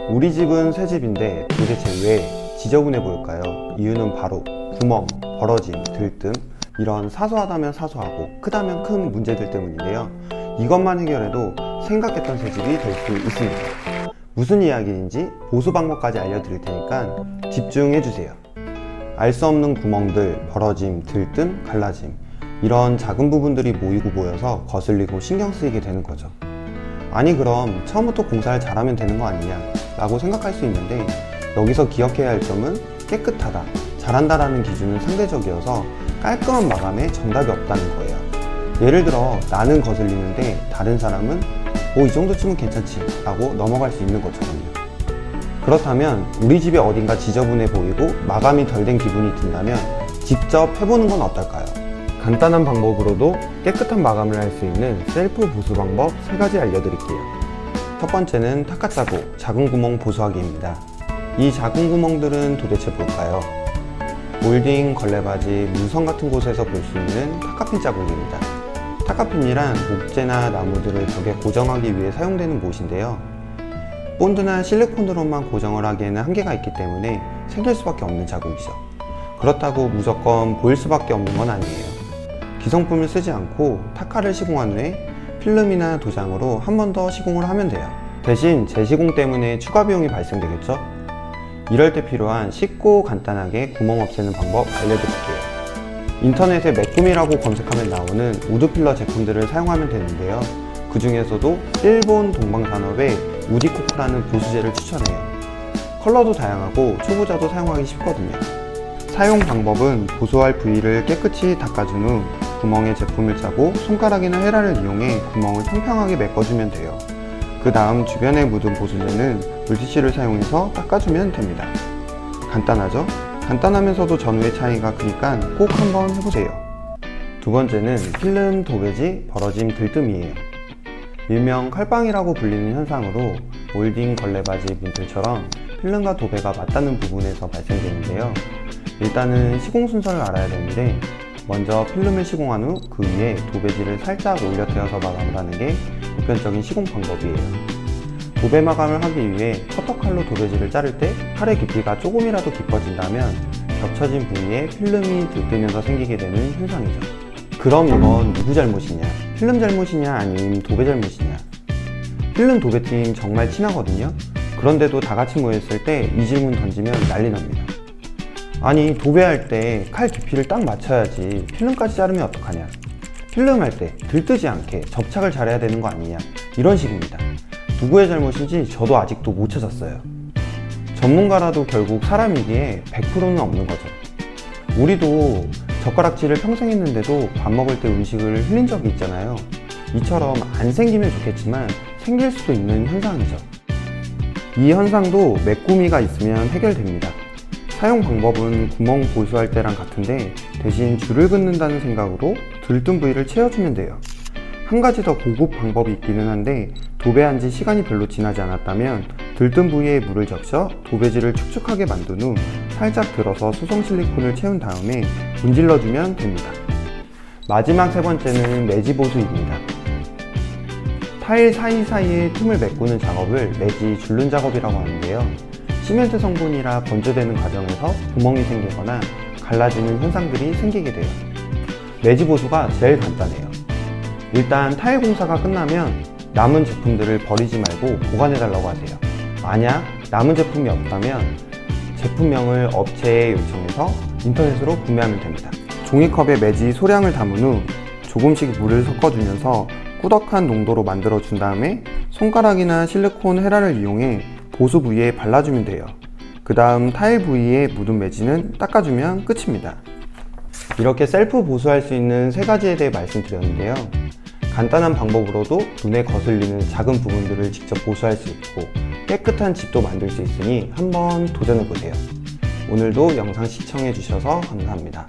우리 집은 새 집인데 도대체 왜 지저분해 보일까요? 이유는 바로 구멍, 벌어짐, 들뜸 이런 사소하다면 사소하고 크다면 큰 문제들 때문인데요. 이것만 해결해도 생각했던 새 집이 될 수 있습니다. 무슨 이야기인지 보수 방법까지 알려드릴 테니까 집중해주세요. 알 수 없는 구멍들, 벌어짐, 들뜸, 갈라짐 이런 작은 부분들이 모여서 거슬리고 신경 쓰이게 되는 거죠. 아니 그럼 처음부터 공사를 잘하면 되는 거 아니냐 라고 생각할 수 있는데, 여기서 기억해야 할 점은 깨끗하다, 잘한다라는 기준은 상대적이어서 깔끔한 마감에 정답이 없다는 거예요. 예를 들어 나는 거슬리는데 다른 사람은 이 정도쯤은 괜찮지 라고 넘어갈 수 있는 것처럼요. 그렇다면 우리 집에 어딘가 지저분해 보이고 마감이 덜 된 기분이 든다면 직접 해보는 건 어떨까요? 간단한 방법으로도 깨끗한 마감을 할 수 있는 셀프 보수 방법 3가지 알려드릴게요. 첫 번째는 닦아짜고 작은 구멍 보수하기입니다. 이 작은 구멍들은 도대체 뭘까요? 몰딩, 걸레바지, 문선 같은 곳에서 볼 수 있는 타카핀 자국입니다. 타카핀이란 목재나 나무들을 벽에 고정하기 위해 사용되는 못인데요. 본드나 실리콘으로만 고정을 하기에는 한계가 있기 때문에 생길 수밖에 없는 자국이죠. 그렇다고 무조건 보일 수밖에 없는 건 아니에요. 기성품을 쓰지 않고 타카를 시공한 후에 필름이나 도장으로 한 번 더 시공을 하면 돼요. 대신 재시공 때문에 추가 비용이 발생되겠죠? 이럴 때 필요한 쉽고 간단하게 구멍 없애는 방법 알려드릴게요. 인터넷에 메꾸미라고 검색하면 나오는 우드 필러 제품들을 사용하면 되는데요. 그 중에서도 일본 동방산업의 우디코크라는 보수제를 추천해요. 컬러도 다양하고 초보자도 사용하기 쉽거든요. 사용 방법은 보수할 부위를 깨끗이 닦아준 후 구멍에 제품을 짜고 손가락이나 헤라를 이용해 구멍을 평평하게 메꿔주면 돼요. 그 다음 주변에 묻은 보수제는 물티슈를 사용해서 닦아주면 됩니다. 간단하죠? 간단하면서도 전후의 차이가 크니까 꼭 한번 해보세요. 두 번째는 필름, 도배지, 벌어짐, 들뜸이에요. 일명 칼빵이라고 불리는 현상으로 몰딩, 걸레바지 분들처럼 필름과 도배가 맞닿는 부분에서 발생되는데요. 일단은 시공 순서를 알아야 되는데, 먼저 필름을 시공한 후 그 위에 도배지를 살짝 올려 태워서 마감을 하는 게 보편적인 시공 방법이에요. 도배 마감을 하기 위해 커터칼로 도배지를 자를 때 칼의 깊이가 조금이라도 깊어진다면 겹쳐진 부위에 필름이 들뜨면서 생기게 되는 현상이죠. 그럼 이건 누구 잘못이냐? 필름 잘못이냐 아니면 도배 잘못이냐? 필름 도배팀 정말 친하거든요. 그런데도 다 같이 모였을 때 이 질문 던지면 난리 납니다. 아니 도배할 때 칼 깊이를 딱 맞춰야지 필름까지 자르면 어떡하냐? 필름 할 때 들뜨지 않게 접착을 잘해야 되는 거 아니냐? 이런 식입니다. 누구의 잘못인지 저도 아직도 못 찾았어요. 전문가라도 결국 사람이기에 100%는 없는 거죠. 우리도 젓가락질을 평생 했는데도 밥 먹을 때 음식을 흘린 적이 있잖아요. 이처럼 안 생기면 좋겠지만 생길 수도 있는 현상이죠. 이 현상도 메꾸미가 있으면 해결됩니다. 사용 방법은 구멍 보수할 때랑 같은데 대신 줄을 긋는다는 생각으로 들뜬 부위를 채워주면 돼요. 한 가지 더 고급 방법이 있기는 한데, 도배한 지 시간이 별로 지나지 않았다면 들뜬 부위에 물을 적셔 도배지를 축축하게 만든 후 살짝 들어서 수성 실리콘을 채운 다음에 문질러주면 됩니다. 마지막 세 번째는 매지 보수입니다. 타일 사이사이에 틈을 메꾸는 작업을 매지 줄눈 작업이라고 하는데요. 시멘트 성분이라 건조되는 과정에서 구멍이 생기거나 갈라지는 현상들이 생기게 돼요. 매지 보수가 제일 간단해요. 일단 타일 공사가 끝나면 남은 제품들을 버리지 말고 보관해달라고 하세요. 만약 남은 제품이 없다면 제품명을 업체에 요청해서 인터넷으로 구매하면 됩니다. 종이컵에 매지 소량을 담은 후 조금씩 물을 섞어주면서 꾸덕한 농도로 만들어준 다음에 손가락이나 실리콘 헤라를 이용해 보수 부위에 발라주면 돼요. 그 다음 타일 부위에 묻은 매지는 닦아주면 끝입니다. 이렇게 셀프 보수할 수 있는 3가지에 대해 말씀드렸는데요. 간단한 방법으로도 눈에 거슬리는 작은 부분들을 직접 보수할 수 있고 깨끗한 집도 만들 수 있으니 한번 도전해보세요. 오늘도 영상 시청해주셔서 감사합니다.